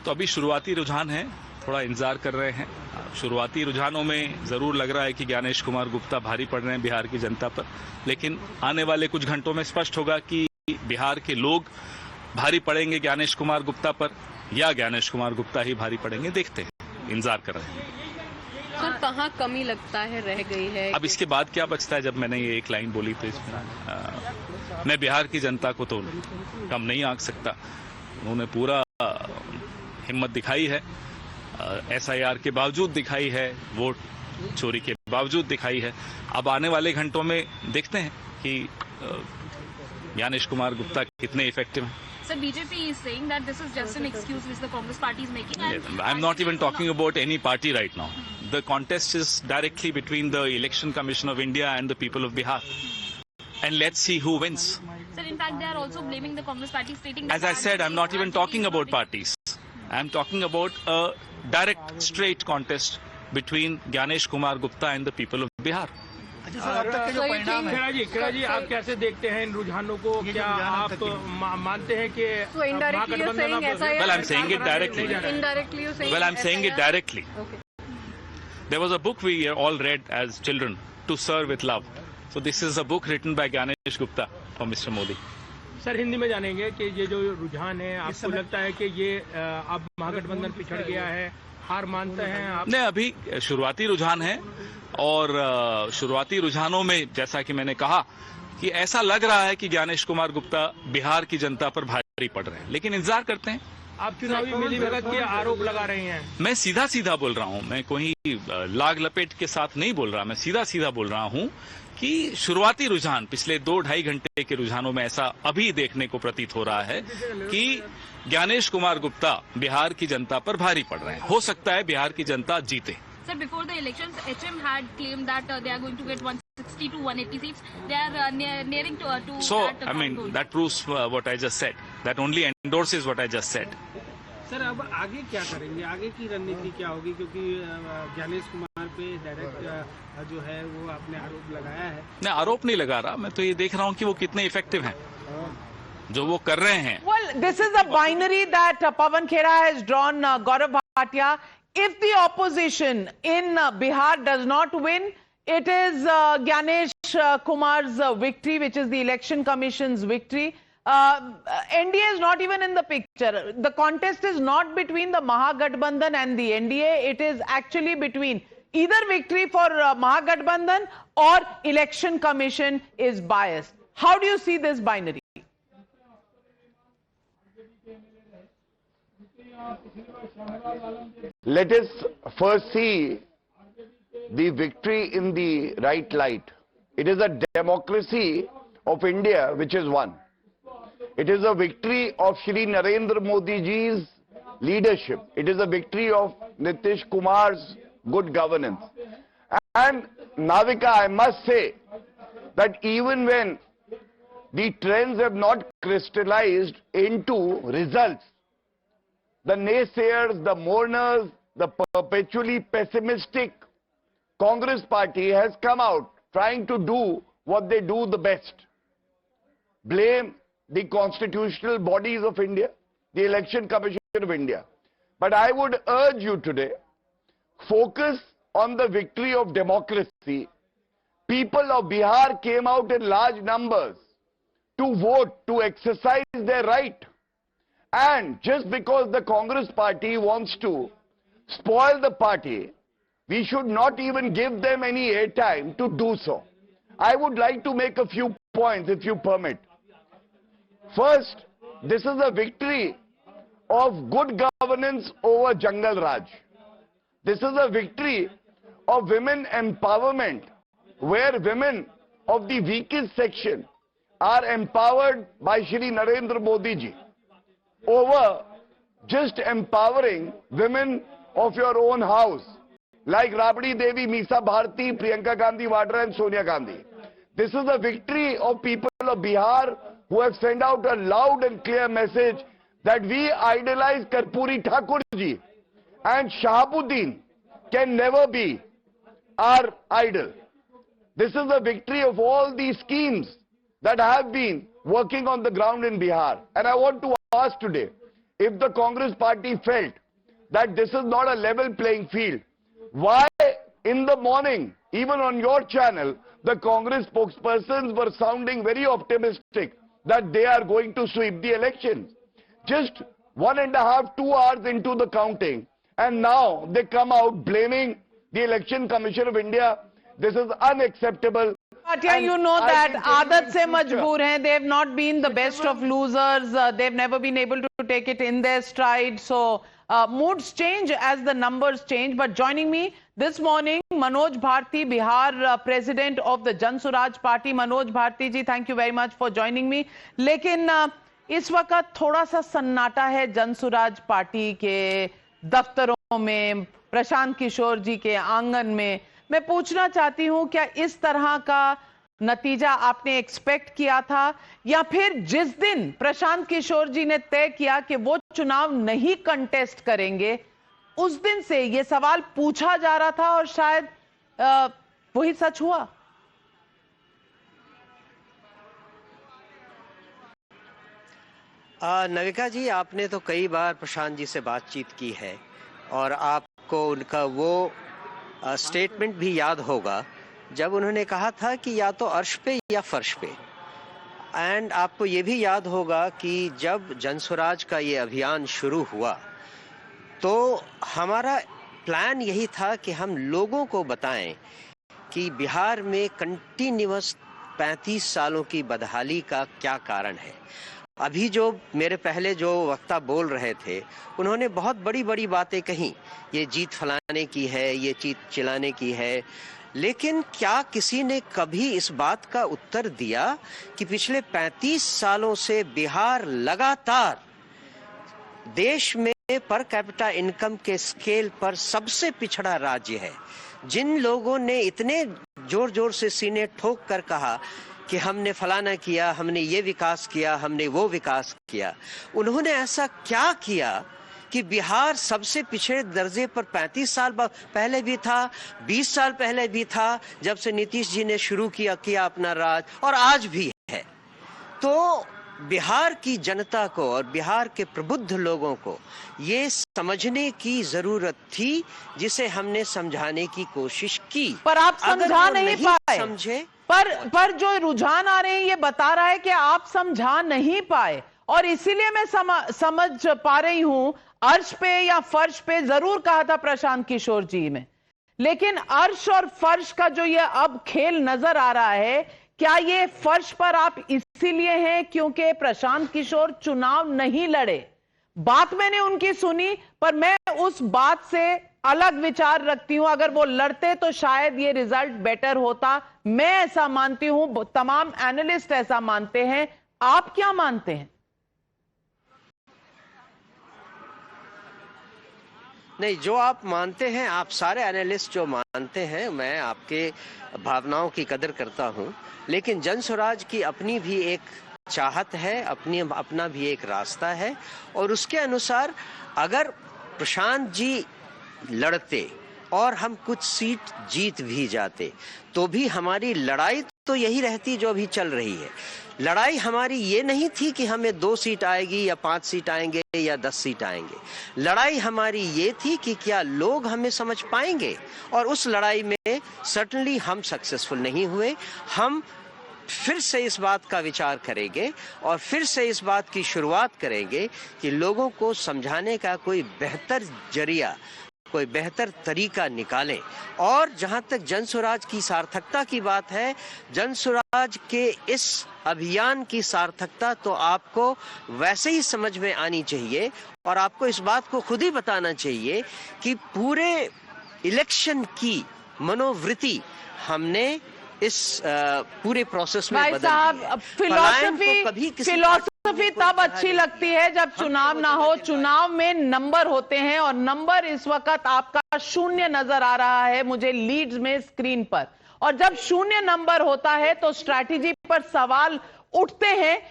तो अभी शुरुआती रुझान है, थोड़ा इंतजार कर रहे हैं। शुरुआती रुझानों में जरूर लग रहा है कि ज्ञानेश कुमार गुप्ता भारी पड़ रहे हैं बिहार की जनता पर, लेकिन आने वाले कुछ घंटों में स्पष्ट होगा कि बिहार के लोग भारी पड़ेंगे ज्ञानेश कुमार गुप्ता पर या ज्ञानेश कुमार गुप्ता ही भारी पड़ेंगे। देखते हैं, इंतजार कर रहे हैं। सर, कहाँ कमी लगता है रह गई है? अब इसके बाद क्या बचता है? जब मैंने ये एक लाइन बोली तो इसमें मैं बिहार की जनता को तो कम नहीं आंक सकता। उन्होंने पूरा हिम्मत दिखाई है, SIR के बावजूद दिखाई है, वोट चोरी के बावजूद दिखाई है। अब आने वाले घंटों में देखते हैं कि ज्ञानेश कुमार गुप्ता कितने इफेक्टिव हैं। Sir, BJP is saying that this is just an excuse which the Congress party is making. I'm not even talking about any party right now. The contest is directly between the Election Commission of India and the people of Bihar. And let's see who wins. Sir, in fact, they are also blaming the Congress party, stating that... As I said, I'm not even talking about parties. I'm talking about a direct, straight contest between Gyanesh Kumar Gupta and the people of Bihar. अच्छा sir, अब तक के जो परिणाम है, खेड़ा जी आप कैसे देखते हैं इन रुझानों को? क्या आप मानते हैं कि Well, I'm saying it directly. Indirectly you're saying. Well, I'm saying it directly. Okay. There was a book we all read as children, To Serve with Love. So this is a book written by Gyanesh Gupta for Mr. Modi. Sir, Hindi में जानेंगे कि ये जो रुझान है, आपको लगता है कि ये अब महागठबंधन पिछड़ गया है, हार मानते हैं आप? नहीं, अभी शुरुआती रुझान है और शुरुआती रुझानों में जैसा कि मैंने कहा कि ऐसा लग रहा है कि ज्ञानेश कुमार गुप्ता बिहार की जनता पर भारी पड़ रहे हैं, लेकिन इंतजार करते हैं। आप चुनावी मिलीभगत के आरोप लगा रहे हैं। मैं सीधा सीधा बोल रहा हूं, मैं कोई लाग लपेट के साथ नहीं बोल रहा, मैं सीधा सीधा बोल रहा हूं कि शुरुआती रुझान पिछले 2-2.5 घंटे के रुझानों में ऐसा अभी देखने को प्रतीत हो रहा है कि ज्ञानेश कुमार गुप्ता बिहार की जनता पर भारी पड़ रहे हैं। हो सकता है बिहार की जनता जीते। Sir, before the elections, HM had claimed that they are going to get 160 to 180 seats. They are nearing to So, that I mean, goal. that proves what I just said. That only endorses what I just said. Sir, अब आगे क्या करेंगे? आगे की रणनीति क्या होगी? क्योंकि ज्ञानेश कुमार पे डायरेक्ट जो है वो आपने आरोप लगाया है। मैं आरोप नहीं लगा रहा, मैं तो ये देख रहा हूँ कि वो कितने इफेक्टिव हैं जो वो कर रहे हैं। Well, this is a binary that Pawan Khera has drawn, Gaurav Bhatia. If the opposition in Bihar does not win, it is Gyanesh Kumar's victory, which is the Election Commission's victory. NDA is not even in the picture. The contest is not between the Mahagathbandhan and the NDA. It is actually between either victory for Mahagathbandhan or Election Commission is biased. How do you see this binary? Let us first see the victory in the right light. It is a democracy of India which is won. It is a victory of Shri Narendra Modi ji's leadership. It is a victory of Nitish Kumar's good governance. And Navika, I must say that even when the trends have not crystallized into results, the naysayers, the mourners, the perpetually pessimistic Congress party has come out trying to do what they do the best. Blame the constitutional bodies of India, the Election Commission of India. But I would urge you today, focus on the victory of democracy. People of Bihar came out in large numbers to vote, to exercise their right. And just because the Congress party wants to spoil the party, we should not even give them any airtime to do so. I would like to make a few points, if you permit. First, this is a victory of good governance over Jungle Raj. This is a victory of women empowerment, where women of the weakest section are empowered by Shri Narendra Modi ji, over just empowering women of your own house, like Rabdi Devi, Misa Bharti, Priyanka Gandhi Vadra and Sonia Gandhi. This is a victory of people of Bihar who have sent out a loud and clear message that we idolize Karpuri Thakur ji and Shahabuddin can never be our idol. This is a victory of all these schemes that have been working on the ground in Bihar. And I want to ask today, if the Congress party felt that this is not a level playing field. Why in the morning, even on your channel, the Congress spokespersons were sounding very optimistic that they are going to sweep the elections. Just 1.5, 2 hours into the counting, and now they come out blaming the Election Commission of India. This is unacceptable. Bhatia, you know that aadat se majboor hain. They have not been the best of losers. They've never been able to take it in their stride. So moods change as the numbers change. But joining me this morning, Manoj Bharti, Bihar president of the Jan Suraj Party. Manoj Bharti ji, thank you very much for joining me. लेकिन इस वक्त थोड़ा सा सन्नाटा है Jan Suraaj party के दफ्तरों में, प्रशांत किशोर जी के आंगन में. मैं पूछना चाहती हूं, क्या इस तरह का नतीजा आपने एक्सपेक्ट किया था, या फिर जिस दिन प्रशांत किशोर जी ने तय किया कि वो चुनाव नहीं कंटेस्ट करेंगे, उस दिन से ये सवाल पूछा जा रहा था और शायद वही सच हुआ? नविका जी, आपने तो कई बार प्रशांत जी से बातचीत की है और आपको उनका वो स्टेटमेंट भी याद होगा जब उन्होंने कहा था कि या तो अर्श पे या फर्श पे. एंड आपको ये भी याद होगा कि जब जनसुराज का ये अभियान शुरू हुआ तो हमारा प्लान यही था कि हम लोगों को बताएं कि बिहार में कंटिन्यूअस 35 सालों की बदहाली का क्या कारण है. अभी जो मेरे पहले जो वक्ता बोल रहे थे, उन्होंने बहुत बड़ी बड़ी बातें कही, ये जीत फलाने की है, ये जीत चिल्लाने की है, लेकिन क्या किसी ने कभी इस बात का उत्तर दिया कि पिछले 35 सालों से बिहार लगातार देश में पर कैपिटा इनकम के स्केल पर सबसे पिछड़ा राज्य है. जिन लोगों ने इतने जोर जोर से सीने ठोक कर कहा कि हमने फलाना किया, हमने ये विकास किया, हमने वो विकास किया, उन्होंने ऐसा क्या किया कि बिहार सबसे पिछड़े दर्जे पर 35 साल पहले भी था, 20 साल पहले भी था जब से नीतीश जी ने शुरू किया अपना राज, और आज भी है. तो बिहार की जनता को और बिहार के प्रबुद्ध लोगों को ये समझने की जरूरत थी, जिसे हमने समझाने की कोशिश की. पर आप समझा नहीं पाए. समझे पर जो रुझान आ रहे हैं ये बता रहा है कि आप समझा नहीं पाए, और इसीलिए मैं समझ पा रही हूं. अर्श पे या फर्श पे जरूर कहा था प्रशांत किशोर जी ने, लेकिन अर्श और फर्श का जो ये अब खेल नजर आ रहा है, क्या ये फर्श पर आप इसीलिए हैं क्योंकि प्रशांत किशोर चुनाव नहीं लड़े? बात मैंने उनकी सुनी, पर मैं उस बात से अलग विचार रखती हूं. अगर वो लड़ते तो शायद ये रिजल्ट बेटर होता. मैं ऐसा मानती हूं, तमाम एनालिस्ट ऐसा मानते हैं. आप क्या मानते हैं? नहीं, जो आप मानते हैं, आप सारे एनालिस्ट जो मानते हैं, मैं आपके भावनाओं की कदर करता हूं, लेकिन जन स्वराज की अपनी भी एक चाहत है, अपना भी एक रास्ता है, और उसके अनुसार अगर प्रशांत जी लड़ते और हम कुछ सीट जीत भी जाते तो भी हमारी लड़ाई तो यही रहती जो अभी चल रही है. लड़ाई हमारी ये नहीं थी कि हमें 2 सीट आएगी या 5 सीट आएंगे या 10 सीट आएंगे. लड़ाई हमारी ये थी कि क्या लोग हमें समझ पाएंगे, और उस लड़ाई में सर्टेनली हम सक्सेसफुल नहीं हुए. हम फिर से इस बात का विचार करेंगे और फिर से इस बात की शुरुआत करेंगे कि लोगों को समझाने का कोई बेहतर जरिया, कोई बेहतर तरीका निकालें. और जहां तक जन स्वराज की सार्थकता की बात है, जन स्वराज के इस अभियान की सार्थकता तो आपको वैसे ही समझ में आनी चाहिए, और आपको इस बात को खुद ही बताना चाहिए कि पूरे इलेक्शन की मनोवृत्ति हमने इस पूरे प्रोसेस में बदल दी है. फिलॉसफी तब अच्छी लगती है जब चुनाव ना हो. चुनाव में नंबर होते हैं, और नंबर इस वक्त आपका 0 नजर आ रहा है मुझे लीड्स में स्क्रीन पर. और जब 0 नंबर होता है तो स्ट्रैटेजी पर सवाल उठते हैं.